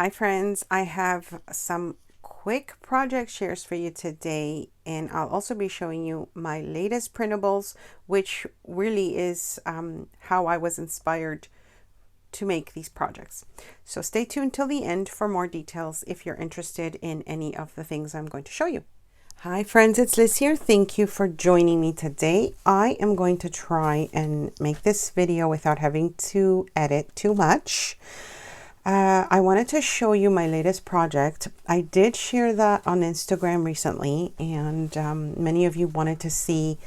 Hi friends, I have some quick project shares for you today, and I'll also be showing you my latest printables, which really is how I was inspired to make these projects. So stay tuned till the end for more details if you're interested in any of the things I'm going to show you. Hi friends, it's Liz here. Thank you for joining me today. I am going to try and make this video without having to edit too much. I wanted to show you my latest project. I did share that on Instagram recently, and many of you wanted to see,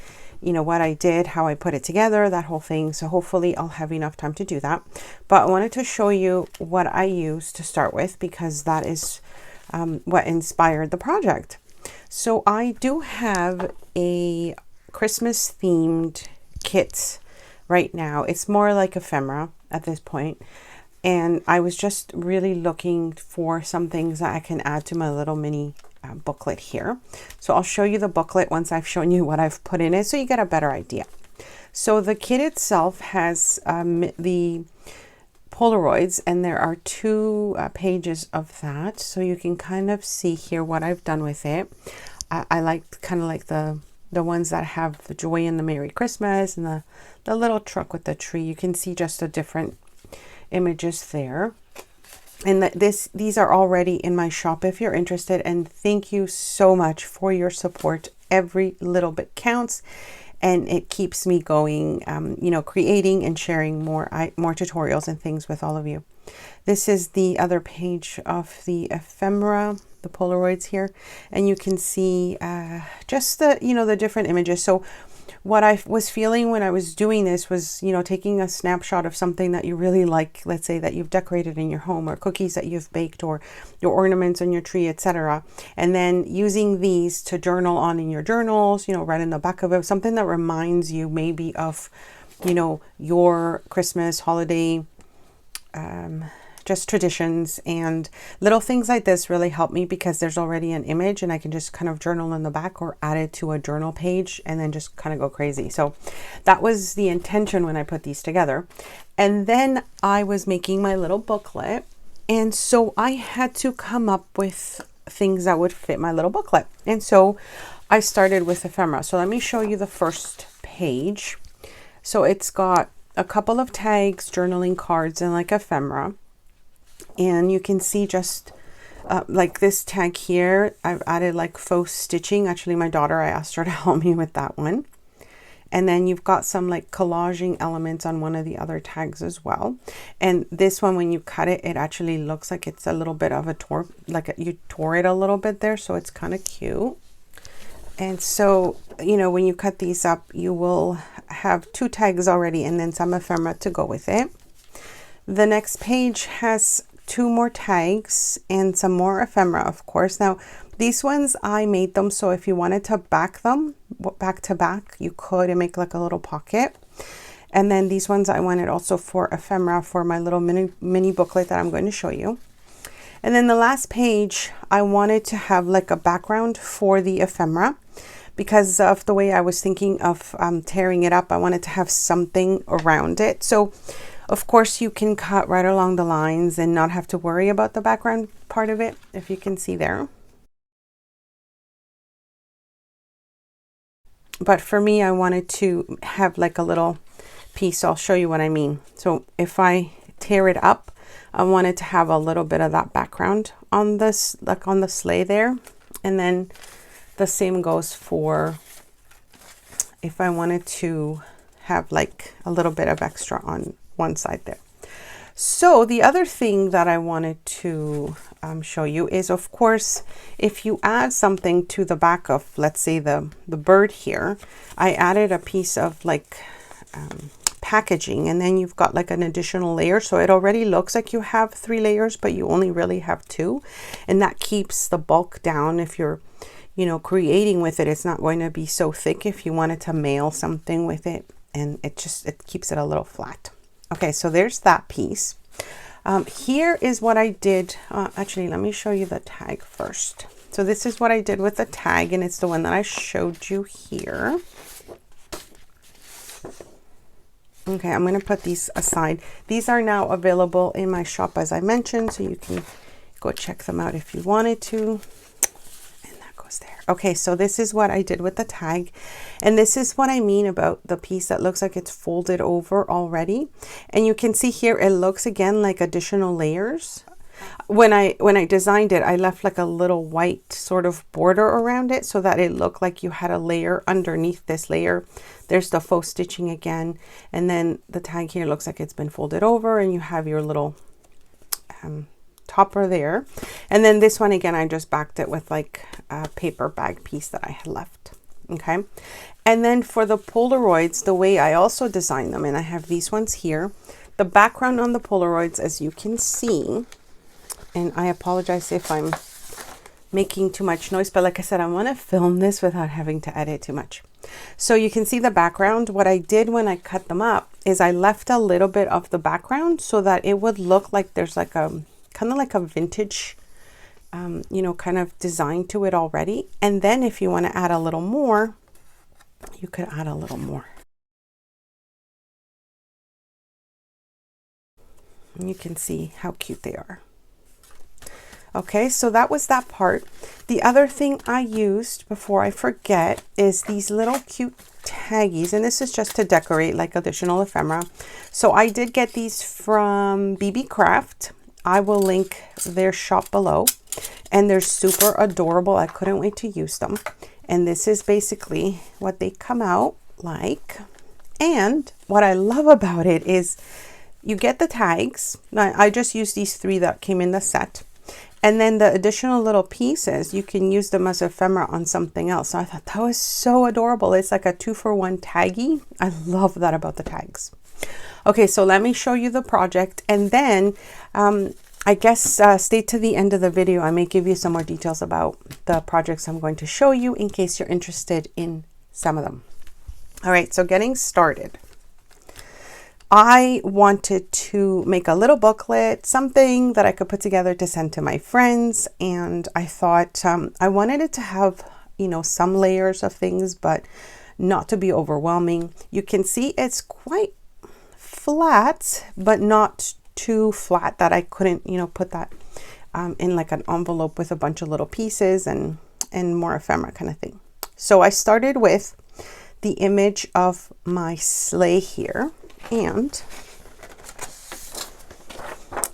what I did, how I put it together, that whole thing. So hopefully I'll have enough time to do that. But I wanted to show you what I used to start with, because that is what inspired the project. So I do have a Christmas themed kit right now. It's more like ephemera at this point. And I was just really looking for some things that I can add to my little mini booklet here. So I'll show you the booklet once I've shown you what I've put in it, so you get a better idea. So the kit itself has the Polaroids, and there are two pages of that. So you can kind of see here what I've done with it. I like kind of like the ones that have the joy and the Merry Christmas and the little truck with the tree. You can see just a different images there, and these are already in my shop if you're interested. And thank you so much for your support. Every little bit counts, and it keeps me going, creating and sharing more tutorials and things with all of you. This is the other page of the ephemera, the Polaroids here, and you can see just the different images. So what I was feeling when I was doing this was, taking a snapshot of something that you really like, let's say that you've decorated in your home, or cookies that you've baked, or your ornaments on your tree, etc. And then using these to journal on in your journals, right in the back of it, something that reminds you maybe of, your Christmas holiday, just traditions. And little things like this really help me, because there's already an image and I can just kind of journal in the back or add it to a journal page and then just kind of go crazy. So that was the intention when I put these together. And then I was making my little booklet, and so I had to come up with things that would fit my little booklet. And so I started with ephemera. So let me show you the first page. So it's got a couple of tags, journaling cards, and like ephemera. And you can see just like this tag here, I've added like faux stitching. Actually, my daughter, I asked her to help me with that one. And then you've got some like collaging elements on one of the other tags as well. And this one, when you cut it, it actually looks like it's a little bit of a you tore it a little bit there. So it's kind of cute. And so, when you cut these up, you will have two tags already and then some ephemera to go with it. The next page has two more tags and some more ephemera, of course. Now, these ones, I made them so if you wanted to back them back to back, you could, and make like a little pocket. And then these ones I wanted also for ephemera for my little mini booklet that I'm going to show you. And then the last page, I wanted to have like a background for the ephemera, because of the way I was thinking of tearing it up. I wanted to have something around it. So of course you can cut right along the lines and not have to worry about the background part of it, if you can see there. But for me, I wanted to have like a little piece. I'll show you what I mean. So if I tear it up, I wanted to have a little bit of that background on this, like on the sleigh there. And then the same goes for if I wanted to have like a little bit of extra on one side there. So the other thing that I wanted to show you is, of course, if you add something to the back of, let's say the bird here, I added a piece of like packaging, and then you've got like an additional layer. So it already looks like you have 3 layers, but you only really have 2. And that keeps the bulk down. If you're, creating with it, it's not going to be so thick if you wanted to mail something with it, and it keeps it a little flat. Okay, so there's that piece. Here is what I did. Actually, let me show you the tag first. So this is what I did with the tag, and it's the one that I showed you here. Okay, I'm going to put these aside. These are now available in my shop, as I mentioned, so you can Go check them out if you wanted to. There. Okay, so this is what I did with the tag, and this is what I mean about the piece that looks like it's folded over already. And you can see here it looks again like additional layers. When I designed it, I left like a little white sort of border around it so that it looked like you had a layer underneath this layer. There's the faux stitching again, and then the tag here looks like it's been folded over, and you have your little topper there. And then this one again, I just backed it with like a paper bag piece that I had left. Okay, and then for the Polaroids, the way I also designed them, and I have these ones here, the background on the Polaroids, as you can see, and I apologize if I'm making too much noise, but like I said, I want to film this without having to edit too much. So you can see the background. What I did when I cut them up is I left a little bit of the background so that it would look like there's like a kind of like a vintage, you know, kind of design to it already. And then if you want to add a little more, you could add a little more. And you can see how cute they are. Okay, so that was that part. The other thing I used, before I forget, is these little cute taggies, and this is just to decorate like additional ephemera. So I did get these from Beebeecraft. I will link their shop below, and they're super adorable. I couldn't wait to use them. And this is basically what they come out like. And what I love about it is you get the tags. I just used these 3 that came in the set. And then the additional little pieces, you can use them as ephemera on something else. So I thought that was so adorable. It's like a 2-for-1 taggy. I love that about the tags. Okay, so let me show you the project, and then I guess stay to the end of the video. I may give you some more details about the projects I'm going to show you in case you're interested in some of them. All right, so getting started. I wanted to make a little booklet, something that I could put together to send to my friends, and I thought I wanted it to have, you know, some layers of things, but not to be overwhelming. You can see it's quite flat, but not too flat that I couldn't, you know, put that in like an envelope with a bunch of little pieces and more ephemera kind of thing. So I started with the image of my sleigh here, and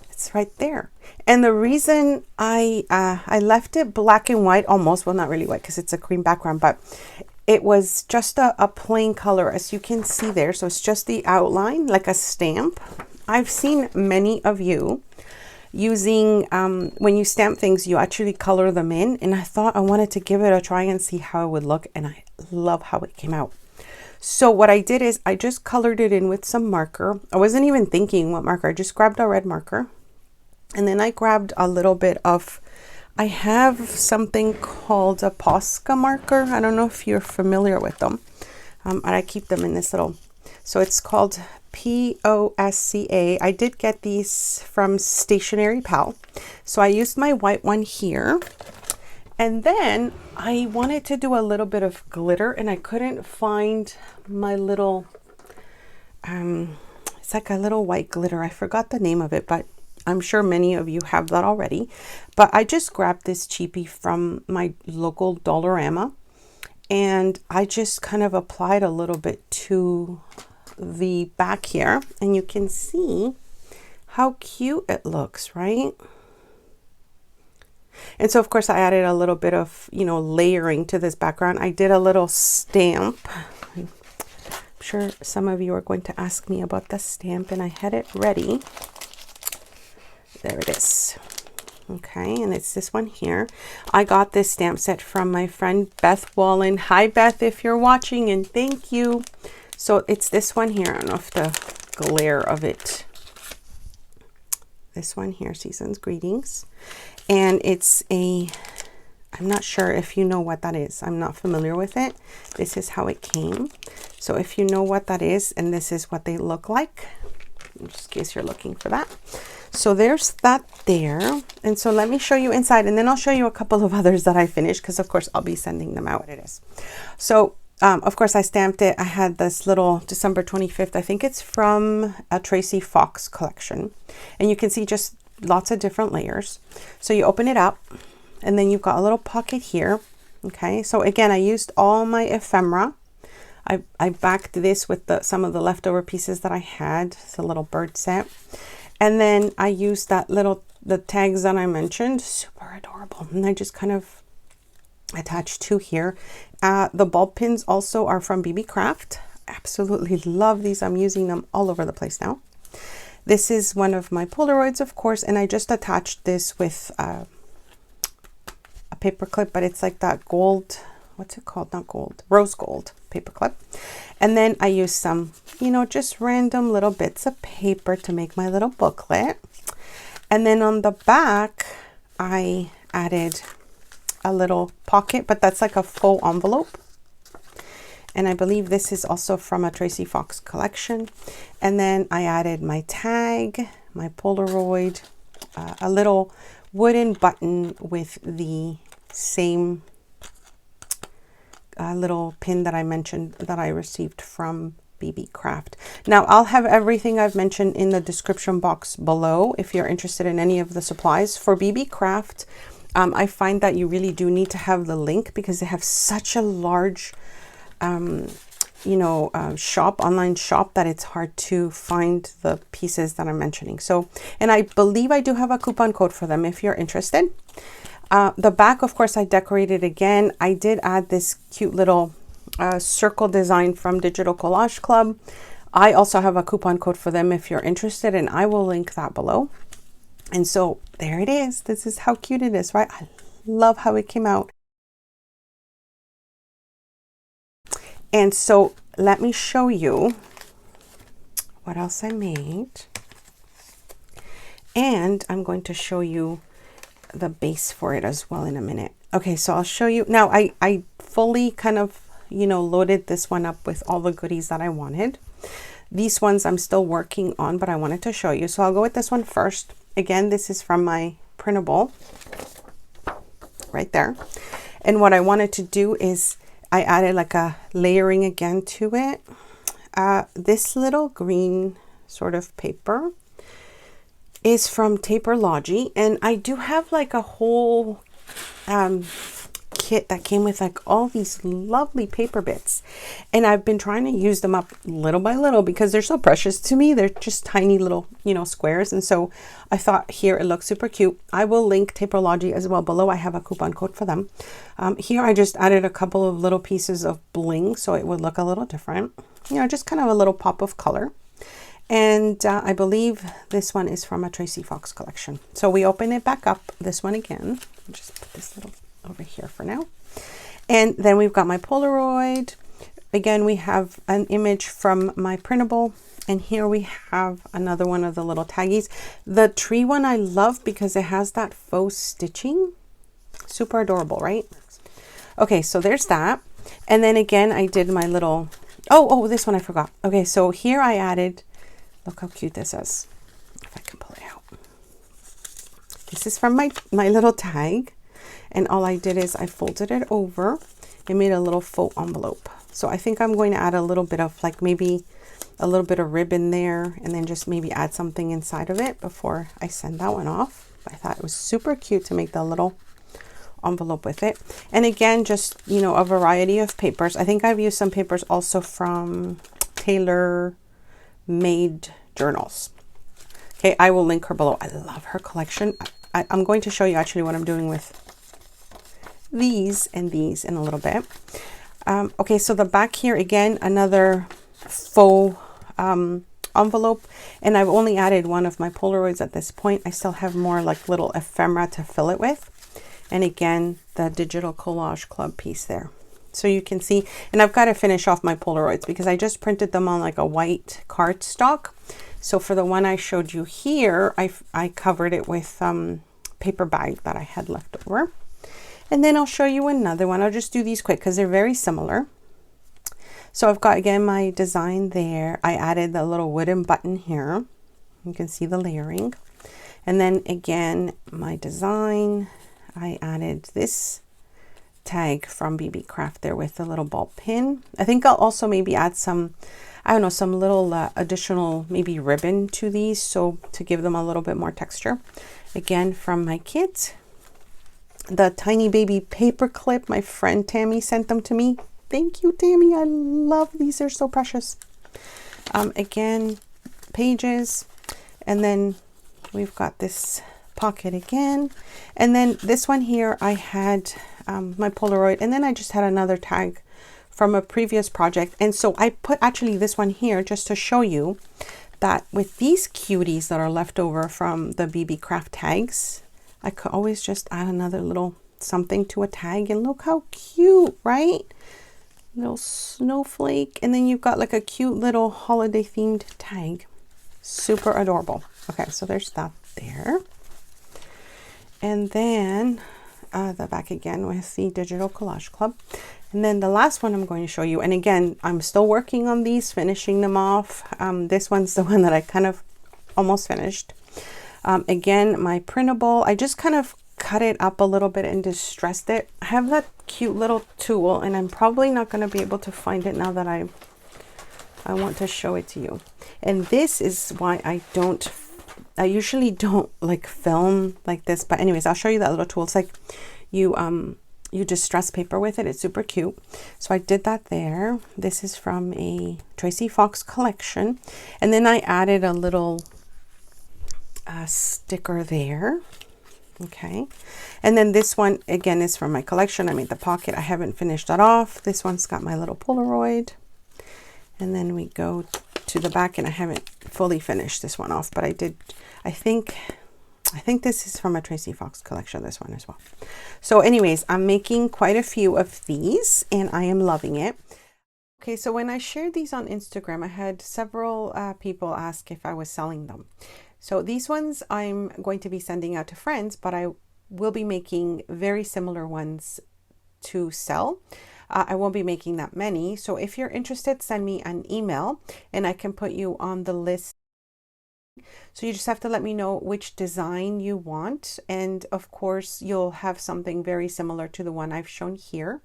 it's right there. And the reason I left it black and white, almost, well, not really white because it's a cream background, but it was just a plain color, as you can see there. So it's just the outline, like a stamp. I've seen many of you using, when you stamp things, you actually color them in. And I thought I wanted to give it a try and see how it would look. And I love how it came out. So what I did is I just colored it in with some marker. I wasn't even thinking what marker. I just grabbed a red marker. And then I grabbed a little bit of, I have something called a Posca marker. I don't know if you're familiar with them. And I keep them in this little, so it's called Posca. I did get these from Stationery Pal. So I used my white one here. And then I wanted to do a little bit of glitter, and I couldn't find my little, it's like a little white glitter. I forgot the name of it, but I'm sure many of you have that already. But I just grabbed this cheapie from my local Dollarama, and I just kind of applied a little bit to the back here, and you can see how cute it looks, right? And so of course I added a little bit of, you know, layering to this background. I did a little stamp. I'm sure some of you are going to ask me about the stamp, and I had it ready. There it is. Okay, and it's this one here. I got this stamp set from my friend Beth Wallen. Hi Beth, if you're watching, and thank you. So it's this one here. I don't know if the glare of it. This one here, Season's Greetings. And it's a, I'm not sure if you know what that is. I'm not familiar with it. This is how it came. So if you know what that is, and this is what they look like, just in case you're looking for that. So there's that there. And so let me show you inside, and then I'll show you a couple of others that I finished, because of course I'll be sending them out. It is. So of course I stamped it. I had this little December 25th, I think it's from a Tracie Fox collection. And you can see just lots of different layers. So you open it up and then you've got a little pocket here. Okay, so again, I used all my ephemera. I backed this with some of the leftover pieces that I had. It's a little bird set. And then I used the tags that I mentioned, super adorable. And I just kind of attached two here. The bulb pins also are from Beebeecraft. Absolutely love these. I'm using them all over the place now. This is one of my Polaroids, of course, and I just attached this with a paper clip, but it's like that gold, what's it called? Not gold, rose gold paper clip. And then I used some, you know, just random little bits of paper to make my little booklet. And then on the back, I added a little pocket, but that's like a faux envelope. And I believe this is also from a Tracie Fox collection. And then I added my tag, my Polaroid, a little wooden button with the same little pin that I mentioned that I received from Beebeecraft. Now I'll have everything I've mentioned in the description box below if you're interested in any of the supplies. For Beebeecraft, I find that you really do need to have the link because they have such a large online shop that it's hard to find the pieces that I'm mentioning. So, and I believe I do have a coupon code for them if you're interested. The back, of course, I decorated again. I did add this cute little circle design from Digital Collage Club. I also have a coupon code for them if you're interested, and I will link that below. And so there it is. This is how cute it is, right? I love how it came out. And so let me show you what else I made. And I'm going to show you the base for it as well in a minute. Okay, so I'll show you. Now I fully kind of, you know, loaded this one up with all the goodies that I wanted. These ones I'm still working on, but I wanted to show you. So I'll go with this one first. Again, this is from my printable right there. And what I wanted to do is I added like a layering again to it. This little green sort of paper is from Taperlogy, and I do have like a whole kit that came with like all these lovely paper bits, and I've been trying to use them up little by little because they're so precious to me. They're just tiny little, you know, squares, and so I thought here it looks super cute. I will link Taperlogy as well below. I have a coupon code for them. Here I just added a couple of little pieces of bling so it would look a little different, you know, just kind of a little pop of color. And I believe this one is from a Tracie Fox collection. So we open it back up, this one again. I'll just put this little over here for now. And then we've got my Polaroid. Again, we have an image from my printable. And here we have another one of the little taggies. The tree one I love because it has that faux stitching. Super adorable, right? Okay, so there's that. And then again, I did my little, oh, this one I forgot. Okay, so here I added, look how cute this is. If I can pull it out. This is from my little tag. And all I did is I folded it over and made a little faux envelope. So I think I'm going to add a little bit of like maybe a little bit of ribbon there and then just maybe add something inside of it before I send that one off. I thought it was super cute to make the little envelope with it. And again, just, you know, a variety of papers. I think I've used some papers also from Tailor Made Journals. Okay, I will link her below. I love her collection. I'm going to show you actually what I'm doing with these and these in a little bit. Okay, so the back here, again, another faux envelope, and I've only added one of my Polaroids at this point. I still have more like little ephemera to fill it with. And again, the Digital Collage Club piece there. So you can see, and I've got to finish off my Polaroids because I just printed them on like a white cardstock. So for the one I showed you here, I covered it with paper bag that I had left over. And then I'll show you another one. I'll just do these quick because they're very similar. So I've got, again, my design there. I added the little wooden button here. You can see the layering. And then again, my design, I added this tag from Beebeecraft there with the little ball pin. I think I'll also maybe add some I don't know, some little additional maybe ribbon to these, so to give them a little bit more texture. Again, from my kids. The tiny baby paper clip, my friend Tammy sent them to me. Thank you, Tammy. I love these. They're so precious. Again, pages. And then we've got this pocket again. And then this one here, I had my Polaroid. And then I just had another tag from a previous project. And so I put actually this one here just to show you that with these cuties that are left over from the Beebeecraft tags, I could always just add another little something to a tag, and look how cute, right? Little snowflake, and then you've got like a cute little holiday themed tag. Super adorable. Okay, so there's that there. And then the back again with the Digital Collage Club. And then the last one I'm going to show you, and again, I'm still working on these, finishing them off. This one's the one that I kind of almost finished. Again, my printable, I just kind of cut it up a little bit and distressed it. I have that cute little tool, and I'm probably not going to be able to find it now that I want to show it to you. And this is why I usually don't like film like this, but anyways, I'll show you that little tool. It's like you distress paper with it. It's super cute. So I did that there. This is from a Tracie Fox collection. And then I added a little sticker there. Okay, and then this one again is from my collection. I made the pocket. I haven't finished that off. This one's got my little Polaroid, and then we go to the back, and I haven't fully finished this one off, but I think this is from a Tracie Fox collection, this one as well. So anyways, I'm making quite a few of these, and I am loving it. Okay, so when I shared these on Instagram, I had several people ask if I was selling them. So these ones I'm going to be sending out to friends, but I will be making very similar ones to sell. I won't be making that many. So if you're interested, send me an email and I can put you on the list. So you just have to let me know which design you want. And of course, you'll have something very similar to the one I've shown here.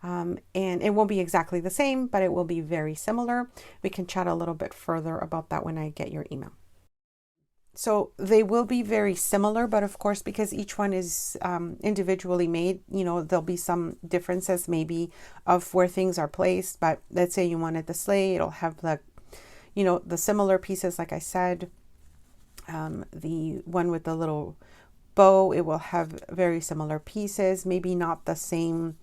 And it won't be exactly the same, but it will be very similar. We can chat a little bit further about that when I get your email. So they will be very similar, but of course, because each one is individually made, you know, there'll be some differences maybe of where things are placed. But let's say you wanted the sleigh, it'll have the, you know, the similar pieces, like I said. The one with the little bow, it will have very similar pieces, maybe not the same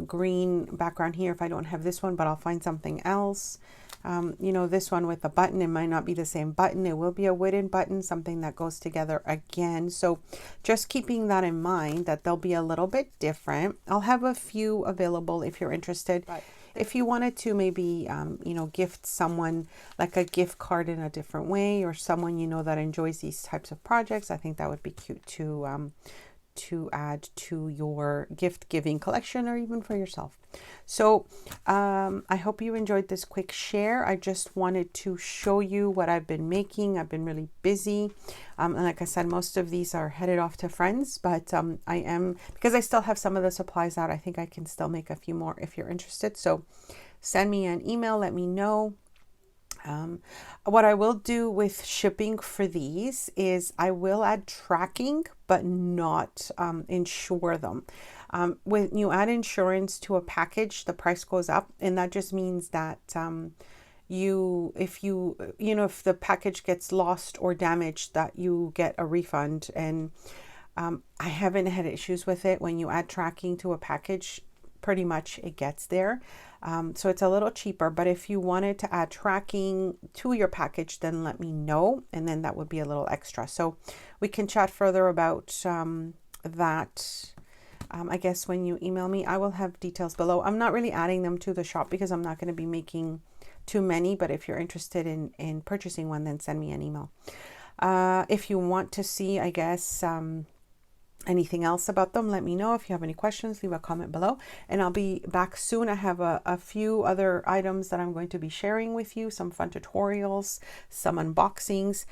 green background here if I don't have this one, but I'll find something else. You know, this one with the button, it might not be the same button. It will be a wooden button, something that goes together again. So just keeping that in mind, that they'll be a little bit different. I'll have a few available if you're interested. But if you wanted to maybe, you know, gift someone like a gift card in a different way, or someone, you know, that enjoys these types of projects, I think that would be cute to add to your gift giving collection, or even for yourself. So I hope you enjoyed this quick share. I just wanted to show you what I've been making. I've been really busy, and like I said, most of these are headed off to friends, but I am, because I still have some of the supplies out, I think I can still make a few more if you're interested. So send me an email, let me know. What I will do with shipping for these is I will add tracking, but not insure them. When you add insurance to a package, the price goes up, and that just means that if the package gets lost or damaged, that you get a refund. And I haven't had issues with it. When you add tracking to a package, pretty much it gets there. So it's a little cheaper, but if you wanted to add tracking to your package, then let me know, and then that would be a little extra. So we can chat further about that. I guess when you email me, I will have details below. I'm not really adding them to the shop because I'm not going to be making too many, but if you're interested in purchasing one, then send me an email. If you want to see, I guess, anything else about them, let me know. If you have any questions, leave a comment below, and I'll be back soon. I have a few other items that I'm going to be sharing with you, some fun tutorials, some unboxings.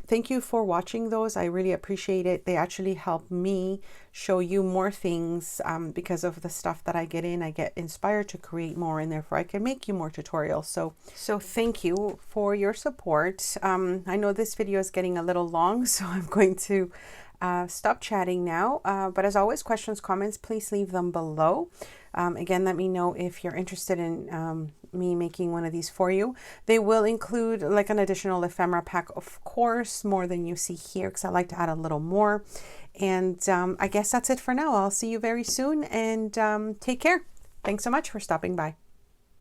Thank you for watching those. I really appreciate it. They actually help me show you more things because of the stuff that I get in. I get inspired to create more, and therefore I can make you more tutorials. So thank you for your support. I know this video is getting a little long, so I'm going to stop chatting now, but as always, questions, comments, please leave them below. Again, let me know if you're interested in me making one of these for you. They will include like an additional ephemera pack, of course, more than you see here, because I like to add a little more. And I guess that's it for now. I'll see you very soon, and take care. Thanks so much for stopping by.